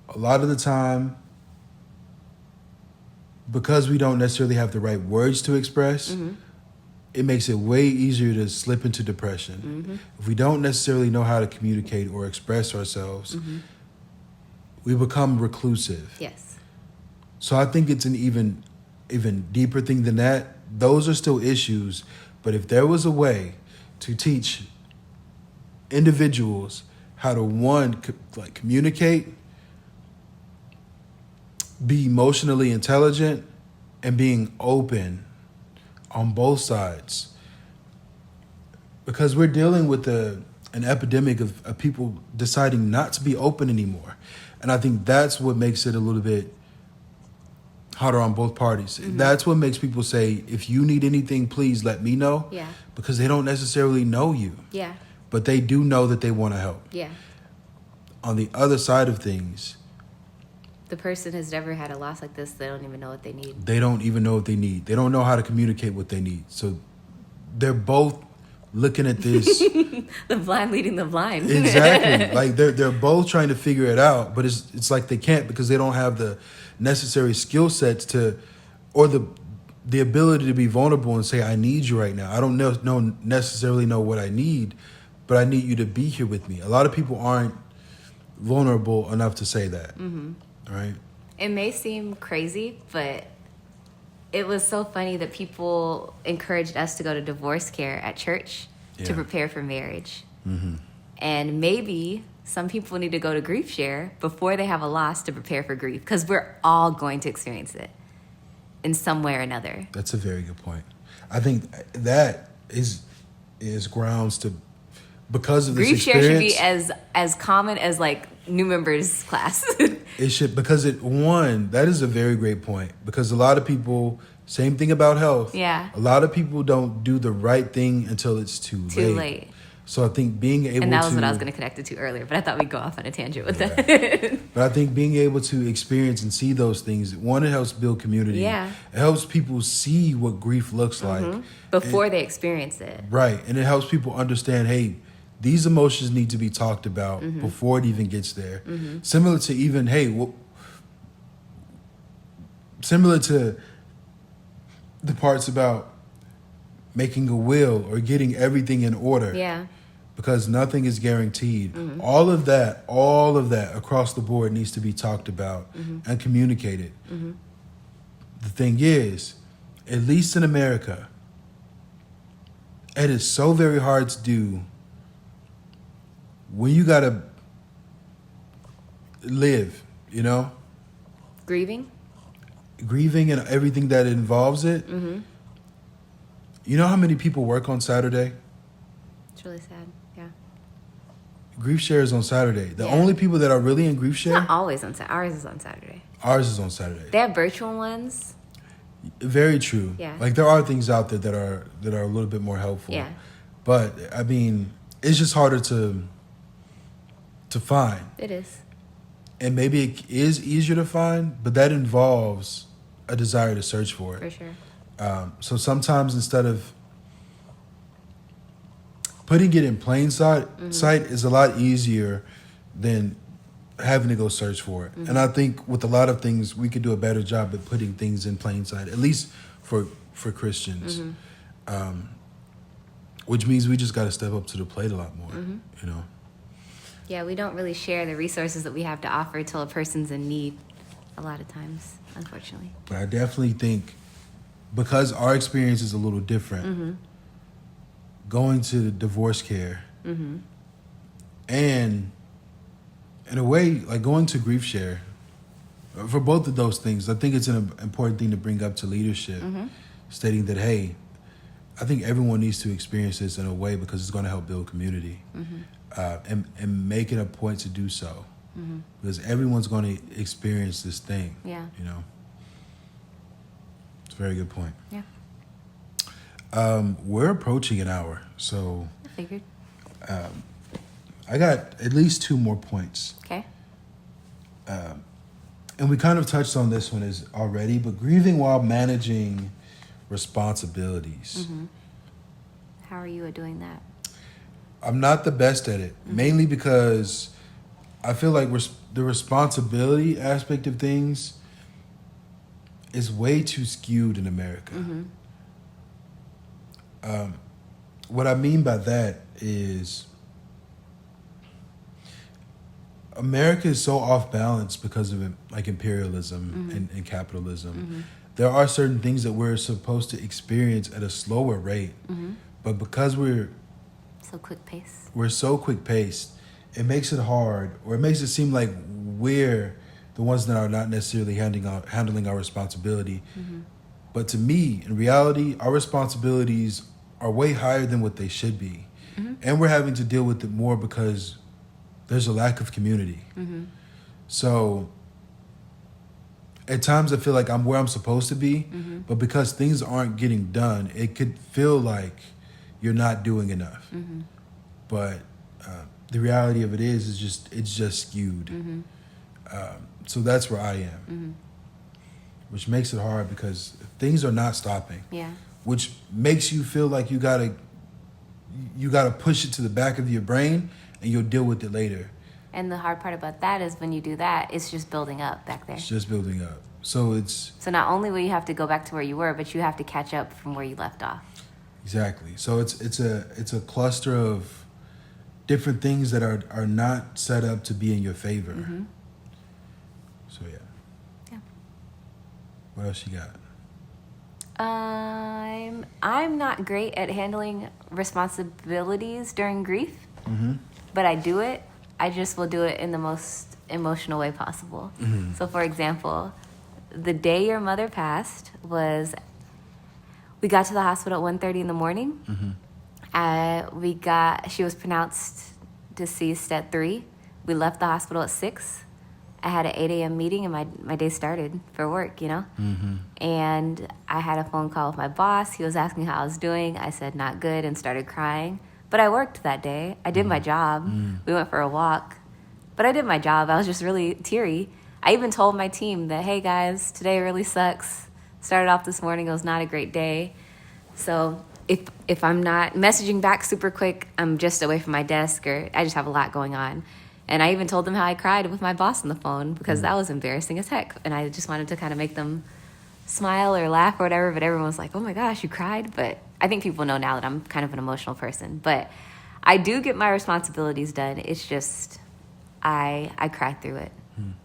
a lot of the time, because we don't necessarily have the right words to express, mm-hmm. it makes it way easier to slip into depression. Mm-hmm. If we don't necessarily know how to communicate or express ourselves, mm-hmm. we become reclusive. Yes. So I think it's an even deeper thing than that. Those are still issues, but if there was a way to teach individuals how to communicate, be emotionally intelligent, and being open on both sides, because we're dealing with an epidemic of people deciding not to be open anymore, and I think that's what makes it a little bit harder on both parties. Mm-hmm. That's what makes people say, if you need anything, please let me know. Yeah. Because they don't necessarily know you. Yeah. But they do know that they want to help. Yeah. On the other side of things, the person has never had a loss like this. They don't even know what they need. They don't even know what they need. They don't know how to communicate what they need. So they're both looking at this. The blind leading the blind. Exactly. Like they're both trying to figure it out, but it's like they can't because they don't have the necessary skill sets or the the ability to be vulnerable and say, I need you right now. I don't necessarily know what I need, but I need you to be here with me. A lot of people aren't vulnerable enough to say that, right? It may seem crazy, but it was so funny that people encouraged us to go to divorce care at church to prepare for marriage. And maybe some people need to go to grief share before they have a loss to prepare for grief, because we're all going to experience it in some way or another. That's a very good point. I think that is grounds to, because of this Grief share should experience, be as common as like new members class. it should, because that is a very great point, because a lot of people, same thing about health. Yeah. A lot of people don't do the right thing until it's too late. So I think being able to... And that was what I was going to connect it to earlier, but I thought we'd go off on a tangent with that. But I think being able to experience and see those things, one, it helps build community. Yeah. It helps people see what grief looks like. Before they experience it. Right. And it helps people understand, hey, these emotions need to be talked about before it even gets there. Similar to even, similar to the parts about making a will or getting everything in order. Yeah. Because nothing is guaranteed. All of that across the board needs to be talked about and communicated. The thing is, at least in America, it is so very hard to do when you gotta live, Grieving and everything that involves it. You know how many people work on Saturday? It's really sad. Yeah. Grief share is on Saturday. The only people that are really in grief share... It's not always on Saturday. Ours is on Saturday. Ours is on Saturday. They have virtual ones. Very true. Yeah. Like, there are things out there that are a little bit more helpful. Yeah. But, I mean, it's just harder to find. It is. And maybe it is easier to find, but that involves a desire to search for it. For sure. So sometimes instead of putting it in plain sight is a lot easier than having to go search for it. And I think with a lot of things, we could do a better job at putting things in plain sight, at least for Christians. Which means we just got to step up to the plate a lot more, Yeah, we don't really share the resources that we have to offer till a person's in need a lot of times, unfortunately. But I definitely think, because our experience is a little different, going to divorce care and, in a way, like going to grief share, for both of those things, I think it's an important thing to bring up to leadership, stating that, hey, I think everyone needs to experience this in a way because it's going to help build community, and make it a point to do so, because everyone's going to experience this thing. Yeah. It's a very good point. Yeah. We're approaching an hour, so I figured. I got at least 2 more points. Okay. And we kind of touched on this one already, but grieving while managing responsibilities. How are you at doing that? I'm not the best at it, mainly because I feel like the responsibility aspect of things is way too skewed in America. What I mean by that is America is so off balance because of like imperialism and capitalism. There are certain things that we're supposed to experience at a slower rate, but because we're so quick paced, it makes it hard, or it makes it seem like we're the ones that are not necessarily handling our responsibility. But to me, in reality, our responsibilities are way higher than what they should be. And we're having to deal with it more because there's a lack of community. So at times I feel like I'm where I'm supposed to be, but because things aren't getting done, it could feel like you're not doing enough. But the reality of it is it's just skewed. So that's where I am, which makes it hard because things are not stopping. Yeah. Which makes you feel like you gotta push it to the back of your brain, and you'll deal with it later. And the hard part about that is when you do that, it's just building up back there. It's just building up. So it's So not only will you have to go back to where you were, but you have to catch up from where you left off. exactly. So it's a cluster of different things that are not set up to be in your favor. Mm-hmm. So yeah. Yeah. What else you got? I'm not great at handling responsibilities during grief, Mm-hmm. but I do it. I just will do it in the most emotional way possible. Mm-hmm. So, for example, the day your mother passed was, we got to the hospital at 1:30 in the morning. Mm-hmm. She was pronounced deceased at 3. We left the hospital at 6. I had an 8 a.m. meeting and my day started for work, Mm-hmm. And I had a phone call with my boss. He was asking how I was doing. I said, not good, and started crying. But I worked that day. I did my job. We went for a walk. But I did my job. I was just really teary. I even told my team that, hey, guys, today really sucks. Started off this morning. It was not a great day. So if I'm not messaging back super quick, I'm just away from my desk, or I just have a lot going on. And I even told them how I cried with my boss on the phone, because that was embarrassing as heck. And I just wanted to kind of make them smile or laugh or whatever. But everyone was like, oh my gosh, you cried. But I think people know now that I'm kind of an emotional person. But I do get my responsibilities done. It's just I cry through it.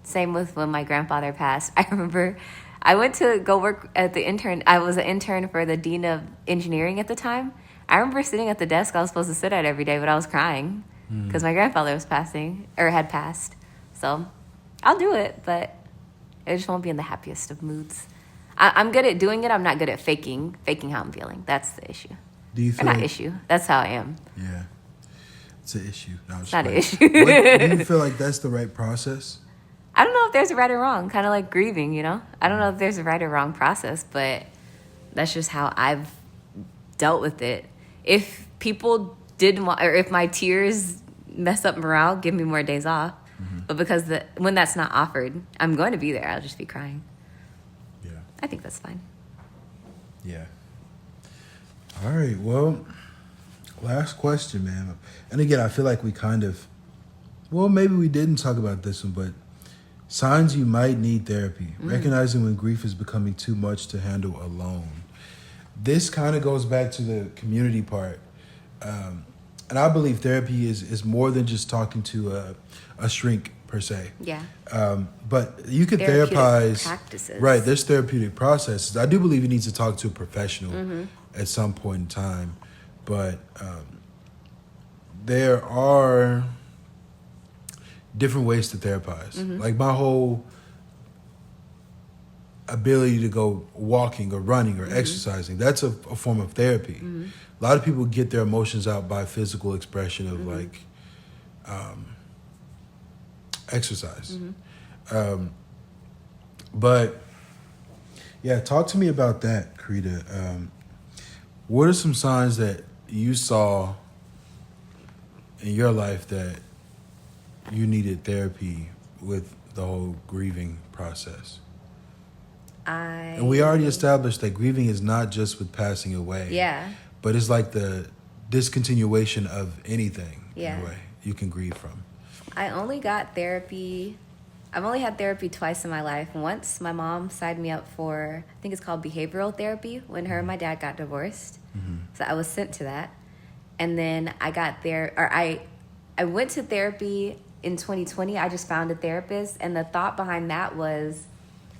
Same with when my grandfather passed. I remember I went to go work at the intern. I was an intern for the dean of engineering at the time. I remember sitting at the desk I was supposed to sit at every day, but I was crying because my grandfather was had passed. So I'll do it, but it just won't be in the happiest of moods. I'm good at doing it. I'm not good at faking how I'm feeling. That's the issue. Do you Or feel not issue. That's how I am. Yeah. It's an issue. No, It's not an issue. Do you feel like that's the right process? I don't know if there's a right or wrong, kind of like grieving, I don't know if there's a right or wrong process, but that's just how I've dealt with it. If people didn't want, or if my tears mess up morale, give me more days off. But because when that's not offered, I'm going to be there. I'll just be crying. Yeah. I think that's fine. Yeah. All right. Well, last question, man. And again, I feel like we maybe we didn't talk about this one, but signs you might need therapy. Recognizing when grief is becoming too much to handle alone. This kind of goes back to the community part. And I believe therapy is more than just talking to a shrink per se. Yeah. But you can Therapeutic therapize. practices. Right, there's therapeutic processes. I do believe you need to talk to a professional at some point in time. But there are different ways to therapize. Like my whole ability to go walking or running or exercising, that's a form of therapy. A lot of people get their emotions out by physical expression of like exercise. But yeah, talk to me about that, Karita. What are some signs that you saw in your life that you needed therapy with the whole grieving process? And we already established that grieving is not just with passing away. Yeah. But it's like the discontinuation of anything in Yeah. a way you can grieve from. I only got therapy. I've only had therapy twice in my life. Once, my mom signed me up for, I think it's called behavioral therapy, when her and my dad got divorced. So I was sent to that. And then I went to therapy in 2020. I just found a therapist. And the thought behind that was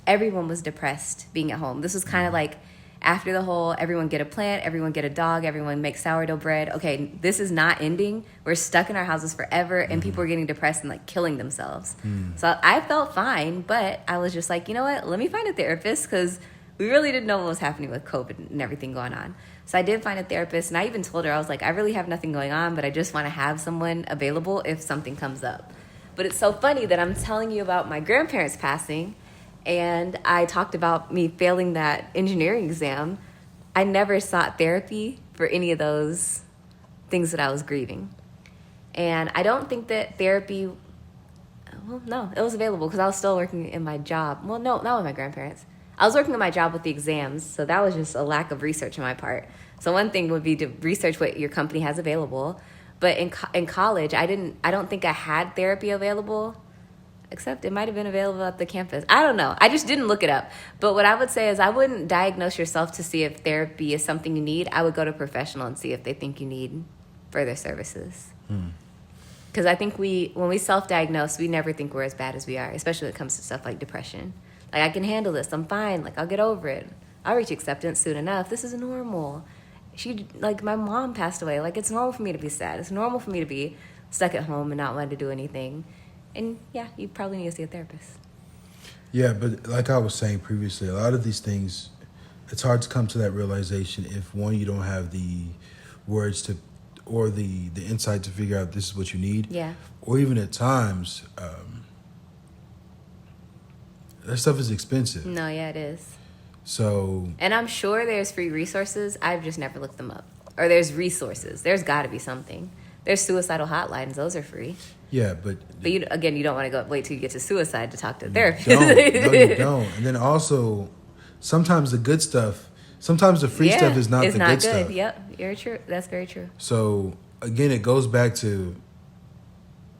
everyone was depressed being at home. This was kind of like after the whole everyone get a plant, everyone get a dog, everyone make sourdough bread. Okay, this is not ending. We're stuck in our houses forever, and people are getting depressed and like killing themselves. So I felt fine, but I was just like, you know what? Let me find a therapist, because we really didn't know what was happening with COVID and everything going on. So I did find a therapist, and I even told her, I was like, I really have nothing going on, but I just want to have someone available if something comes up. But it's so funny that I'm telling you about my grandparents passing, and I talked about me failing that engineering exam. I never sought therapy for any of those things that I was grieving. And I don't think that therapy, well, no, it was available because I was still working in my job. Well, no, not with my grandparents. I was working in my job with the exams, so that was just a lack of research on my part. So one thing would be to research what your company has available. But in college, I don't think I had therapy available. Except it might have been available at the campus. I don't know. I just didn't look it up. But what I would say is I wouldn't diagnose yourself to see if therapy is something you need. I would go to a professional and see if they think you need further services. Because I think when we self-diagnose, we never think we're as bad as we are, especially when it comes to stuff like depression. Like, I can handle this. I'm fine. Like, I'll get over it. I'll reach acceptance soon enough. This is normal. My mom passed away. Like, it's normal for me to be sad. It's normal for me to be stuck at home and not wanting to do anything. And yeah, you probably need to see a therapist. Yeah, but like I was saying previously, a lot of these things, it's hard to come to that realization if, one, you don't have the words to, or the insight to figure out this is what you need. Yeah. Or even at times, that stuff is expensive. No, yeah, it is. So. And I'm sure there's free resources. I've just never looked them up. Or there's resources. There's got to be something. There's suicidal hotlines. Those are free. Yeah, but you don't want to wait till you get to suicide to talk to a therapist. No, you don't. And then also, sometimes the good stuff, sometimes the free stuff is not the good stuff. Yep, you're true. That's very true. So again, it goes back to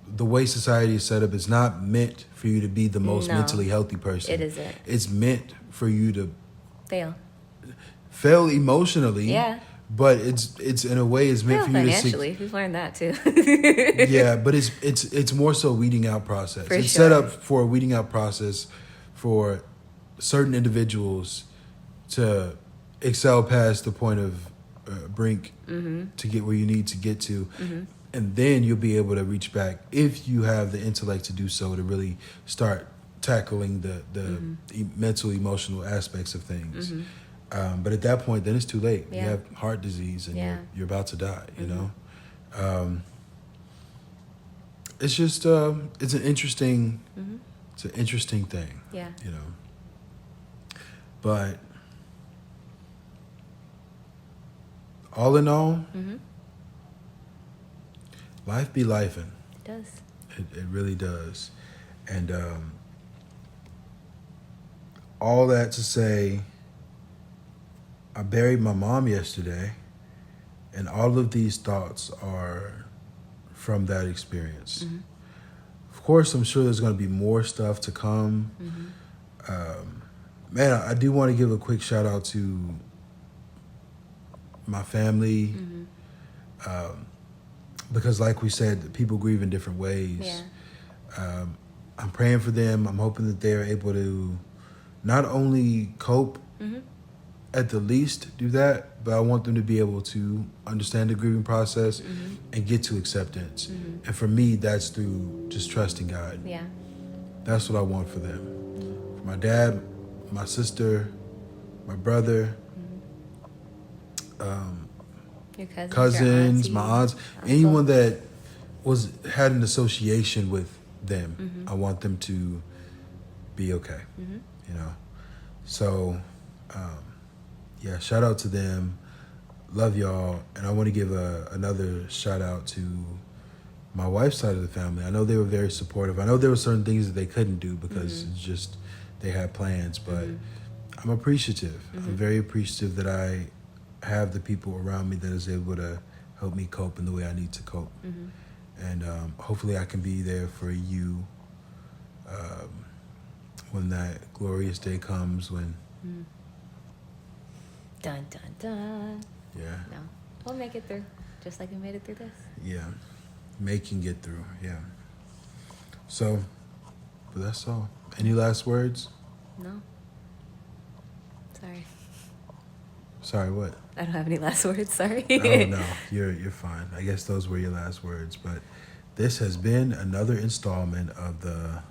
the way society is set up. It's not meant for you to be the most mentally healthy person. It isn't. It's meant for you to fail emotionally. Yeah. But it's in a way it's meant for you to financially. We've learned that too. Yeah, but it's more so a weeding out process. It's sure. set up for a weeding out process for certain individuals to excel past the point of brink to get where you need to get to. And then you'll be able to reach back, if you have the intellect to do so, to really start tackling the mental, emotional aspects of things. But at that point, then it's too late. Yeah. You have heart disease and you're about to die, you know? It's just, it's an interesting, it's an interesting thing. Yeah. You know? But all in all, life be lifing. It does. It really does. And all that to say, I buried my mom yesterday, and all of these thoughts are from that experience. Of course, I'm sure there's going to be more stuff to come. Man, I do want to give a quick shout out to my family, because like we said, people grieve in different ways. Yeah. I'm praying for them. I'm hoping that they're able to not only cope, at the least do that, but I want them to be able to understand the grieving process and get to acceptance. And for me, that's through just trusting God. Yeah. That's what I want for them. For my dad, my sister, my brother, Your cousins, your my aunts, anyone that had an association with them. I want them to be okay. You know? So, yeah, shout out to them. Love y'all. And I want to give another shout out to my wife's side of the family. I know they were very supportive. I know there were certain things that they couldn't do because it's just they had plans, but I'm appreciative. I'm very appreciative that I have the people around me that is able to help me cope in the way I need to cope. And hopefully I can be there for you when that glorious day comes when... Dun, dun, dun. Yeah. No. We'll make it through, just like we made it through this. Yeah. Making it through, yeah. So, but that's all. Any last words? No. Sorry. Sorry, what? I don't have any last words, sorry. Oh, no. You're fine. I guess those were your last words. But this has been another installment of the...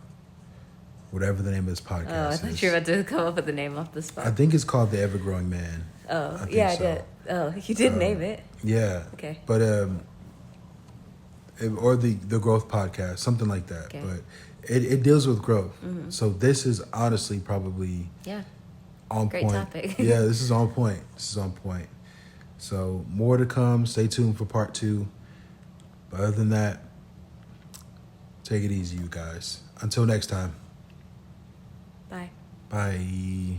whatever the name of this podcast I is. thought you were about to come up with the name off the spot. I think it's called The Ever-Growing Man. Oh, I I did. Oh, you did name it. Yeah. Okay. But, or the Growth Podcast, something like that. Okay. But it deals with growth. So this is honestly probably on Great point. topic. Yeah, this is on point. So more to come. Stay tuned for part 2. But other than that, take it easy, you guys. Until next time. Bye. Bye.